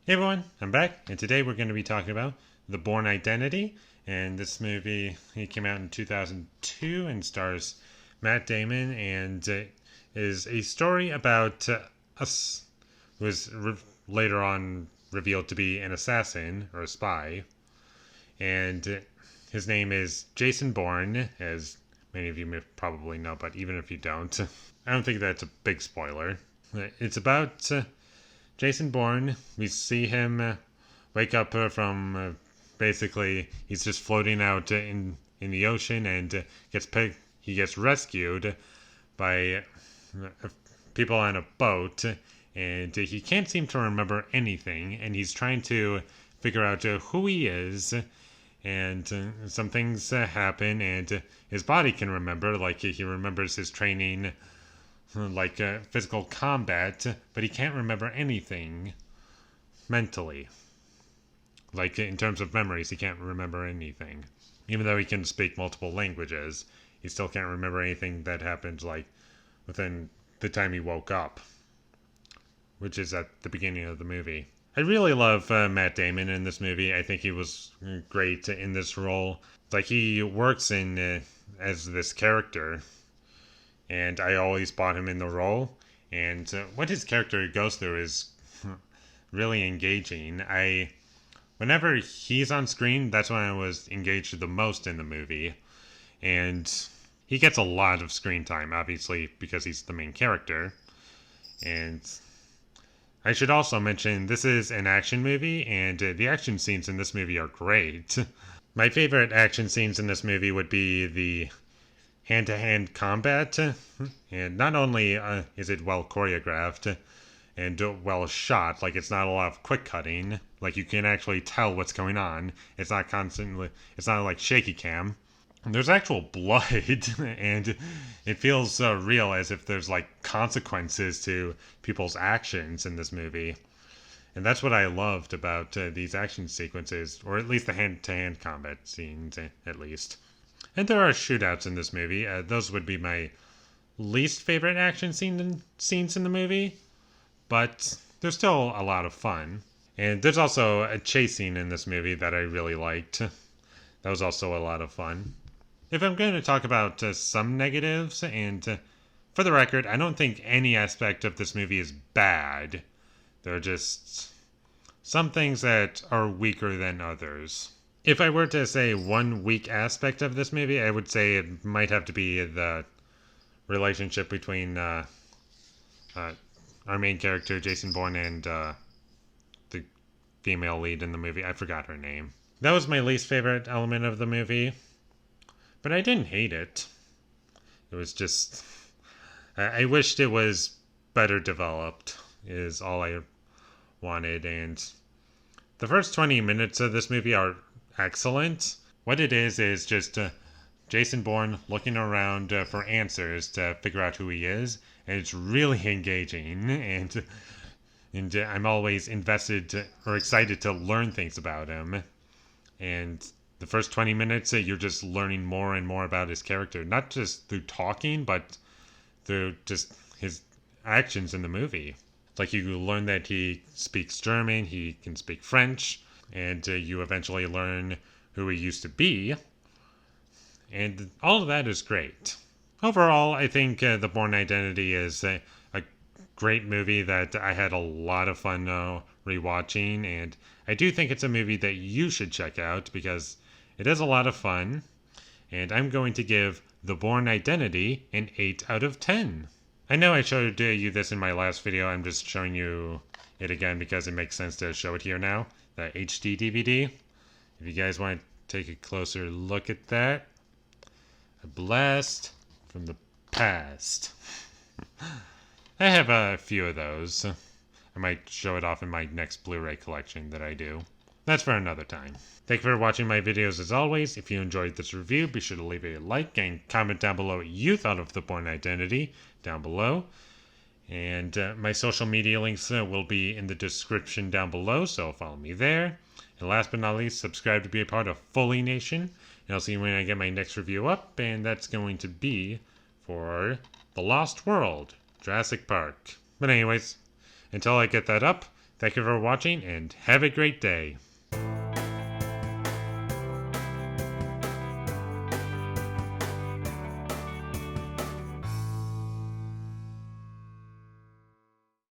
Hey everyone, I'm back, and today we're going to be talking about The Bourne Identity. And this movie, it came out in 2002 and stars Matt Damon, and is a story about us who was later on revealed to be an assassin or a spy. And his name is Jason Bourne, as many of you may probably know, but even if you don't, I don't think that's a big spoiler. It's about Jason Bourne. We see him wake up from basically he's just floating out in the ocean and he gets rescued by people on a boat, and he can't seem to remember anything, and he's trying to figure out who he is. And some things happen, and his body can remember, like he remembers his training, like physical combat, but he can't remember anything mentally. Like in terms of memories, he can't remember anything. Even though he can speak multiple languages, he still can't remember anything that happened like within the time he woke up, which is at the beginning of the movie. I really love Matt Damon in this movie. I think he was great in this role. Like he works in as this character, and I always bought him in the role. And what his character goes through is really engaging. Whenever he's on screen, that's when I was engaged the most in the movie. And he gets a lot of screen time, obviously, because he's the main character. And I should also mention this is an action movie, and the action scenes in this movie are great. My favorite action scenes in this movie would be the hand-to-hand combat, and not only is it well choreographed and well shot, like it's not a lot of quick cutting, like you can actually tell what's going on. It's not like shaky cam. There's actual blood, and it feels real, as if there's like consequences to people's actions in this movie. And that's what I loved about these action sequences, or at least the hand-to-hand combat scenes, at least. And there are shootouts in this movie. Those would be my least favorite action scenes in the movie, but they're still a lot of fun. And there's also a chase scene in this movie that I really liked. That was also a lot of fun. If I'm going to talk about some negatives, and for the record, I don't think any aspect of this movie is bad. There are just some things that are weaker than others. If I were to say one weak aspect of this movie, I would say it might have to be the relationship between our main character, Jason Bourne, and the female lead in the movie. I forgot her name. That was my least favorite element of the movie, but I didn't hate it. It was just... I wished it was better developed, is all I wanted, and the first 20 minutes of this movie are excellent. What it is just Jason Bourne looking around for answers to figure out who he is, and it's really engaging, and I'm always invested or excited to learn things about him. And the first 20 minutes, you're just learning more and more about his character, not just through talking, but through just his actions in the movie. It's like you learn that he speaks German, he can speak French, and you eventually learn who he used to be. And all of that is great. Overall, I think The Bourne Identity is a great movie that I had a lot of fun rewatching, and I do think it's a movie that you should check out because it is a lot of fun. And I'm going to give The Bourne Identity an 8 out of 10. I know I showed you this in my last video. I'm just showing you it again because it makes sense to show it here now. The HD DVD. If you guys want to take a closer look at that. A blast from the past. I have a few of those. I might show it off in my next Blu-ray collection that I do. That's for another time. Thank you for watching my videos as always. If you enjoyed this review, be sure to leave a like and comment down below what you thought of The Bourne Identity down below. And my social media links will be in the description down below, so follow me there. And last but not least, subscribe to be a part of Foley Nation. And I'll see you when I get my next review up, and that's going to be for The Lost World, Jurassic Park. But anyways, until I get that up, Thank you for watching and have a great day.